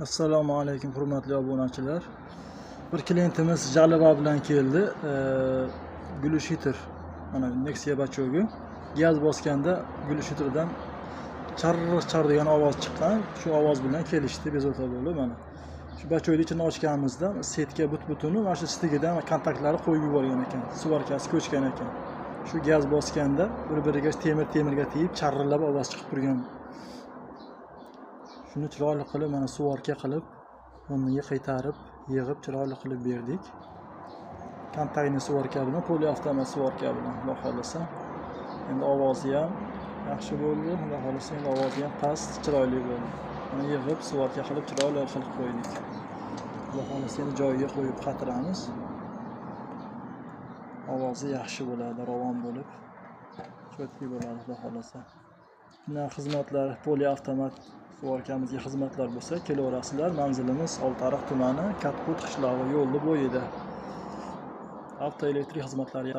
Assalomu alaykum hurmatli obunachilar. Bir klientimiz Jaliba bilan keldi. Glushiter mana Nexia bachogi gaz bosganda glushiterdan char degan ovoz chiqqan. Shu ovoz bilan kelishdi bezovta bo'lib mana. Shu bachoyni ichini ochganimizda setka but-butuni mana shu stigidan kontaktlari qo'yib yuborgan ekan. Suvarkasi ko'chgan ekan. Shu gaz bosganda bir-biriga temirga tegib charillab ovoz chiqib turgan. Shuni chiroyli qilib mana suvarka qilib, o'rniga qaytarib, yig'ib chiroyli qilib berdik. Kontaktni suvarka bilan, poliavtomat suvarka bilan, xudo xolasa. Endi ovozi ham yaxshi bo'ldi, xudo xolasa endi ovozi ham past, chiroyli bo'ldi. Mana yig'ib suvarka qilib chiroyli qilib qo'ydik. Xudo xolasa endi joyiga qo'yib qatiramiz. Ovozi yaxshi bo'ladi, ravon bo'lib, cho'tki bo'ladi, xudo xolasa. Bunday xizmatlar, poliavtomat suvarkamizga xizmatlar bo'lsa, kelaverasizlar. Manzilimiz Oltiariq tumani, Katqut qishlog'i yo'li bo'yida. Avtoelektrik xizmatlari